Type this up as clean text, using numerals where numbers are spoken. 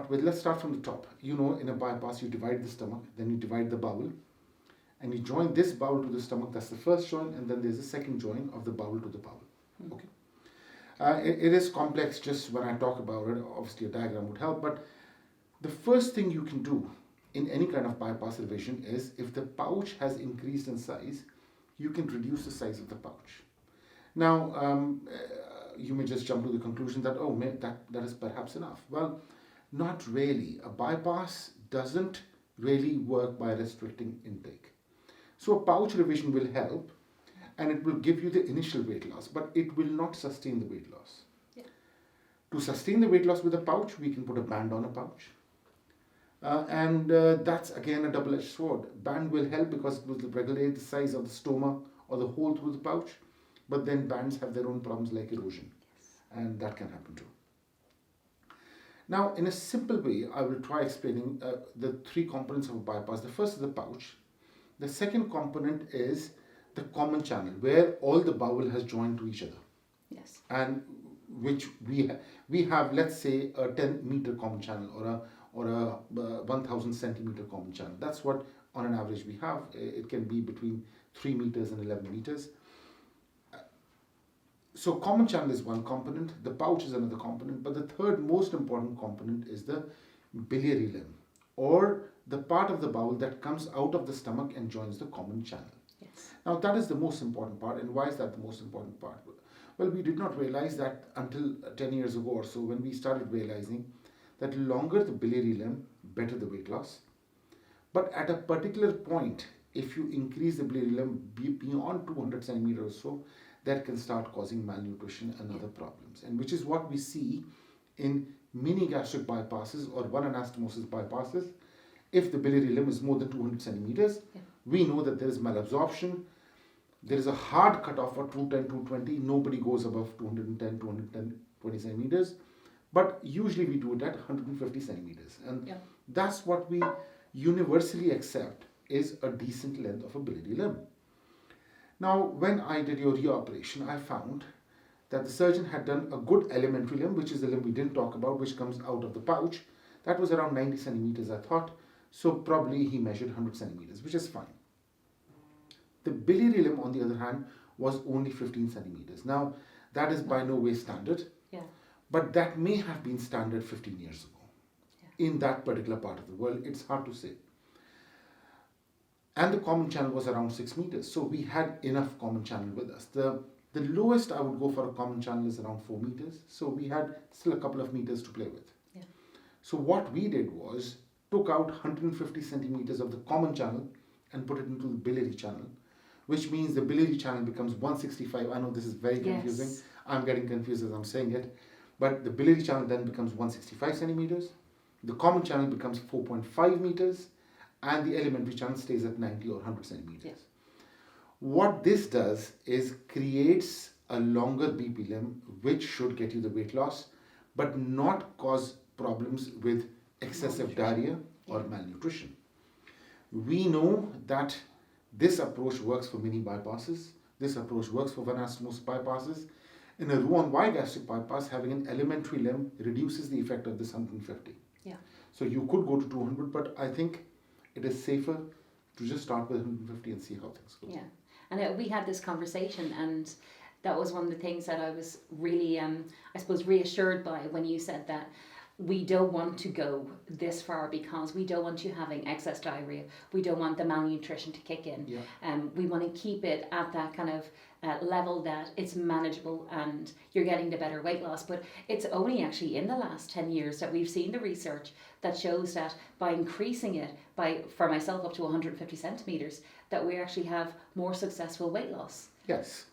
let's start from the top. You know, in a bypass, you divide the stomach, then you divide the bowel, and you join this bowel to the stomach. That's the first join, and then there's a second join of the bowel to the bowel. Okay. It is complex. Just when I talk about it, obviously a diagram would help. But the first thing you can do in any kind of bypass revision is, if the pouch has increased in size, you can reduce the size of the pouch. Now, you may just jump to the conclusion that, oh, that is perhaps enough. Well, not really. A bypass doesn't really work by restricting intake. So a pouch revision will help, and it will give you the initial weight loss, but it will not sustain the weight loss. Yeah. To sustain the weight loss with a pouch, we can put a band on a pouch. And that's again a double-edged sword. Band will help because it will regulate the size of the stoma or the hole through the pouch, but then bands have their own problems like erosion, and that can happen too. Now, in a simple way, I will try explaining the three components of a bypass. The first is the pouch. The second component is the common channel, where all the bowel has joined to each other. Yes. And which we have, let's say, a 10-meter common channel or a 1,000 centimeter common channel. That's what, on an average, we have. It can be between 3 meters and 11 meters. So common channel is one component, the pouch is another component, but the third most important component is the biliary limb, or the part of the bowel that comes out of the stomach and joins the common channel. Yes. Now that is the most important part. And why is that the most important part? Well, we did not realize that until 10 years ago or so, when we started realizing that longer the biliary limb, better the weight loss. But at a particular point, if you increase the biliary limb beyond 200 centimeters or so, that can start causing malnutrition and other problems. And which is what we see in mini gastric bypasses or one anastomosis bypasses. If the biliary limb is more than 200 centimeters, we know that there is malabsorption. There is a hard cutoff for 210, 220. Nobody goes above 210, 220 centimeters. But usually we do it at 150 centimeters. And that's what we universally accept is a decent length of a biliary limb. Now, when I did your reoperation, I found that the surgeon had done a good elementary limb, which is the limb we didn't talk about, which comes out of the pouch. That was around 90 centimeters, I thought. So probably he measured 100 centimeters, which is fine. The biliary limb, on the other hand, was only 15 centimeters. Now, that is by no way standard, but that may have been standard 15 years ago in that particular part of the world. It's hard to say. And the common channel was around 6 meters. So we had enough common channel with us. The lowest I would go for a common channel is around 4 meters. So we had still a couple of meters to play with. So what we did was took out 150 centimeters of the common channel and put it into the biliary channel, which means the biliary channel becomes 165. I know this is very confusing. I'm getting confused as I'm saying it. But the biliary channel then becomes 165 centimeters. The common channel becomes 4.5 meters. And the elementary channel stays at 90 or 100 centimeters. What this does is creates a longer BP limb, which should get you the weight loss, but not cause problems with excessive diarrhea or malnutrition. We know that this approach works for mini bypasses. This approach works for one anastomosis bypasses. In a Roux-en-Y gastric bypass, having an elementary limb reduces the effect of this 150. So you could go to 200, but I think it is safer to just start with 150 and see how things go. And we had this conversation, and that was one of the things that I was really, I suppose, reassured by when you said that we don't want to go this far because we don't want you having excess diarrhea. We don't want the malnutrition to kick in. We want to keep it at that kind of level that it's manageable and you're getting the better weight loss. But it's only actually in the last 10 years that we've seen the research that shows that by increasing it for myself up to 150 centimeters, that we actually have more successful weight loss. Yes.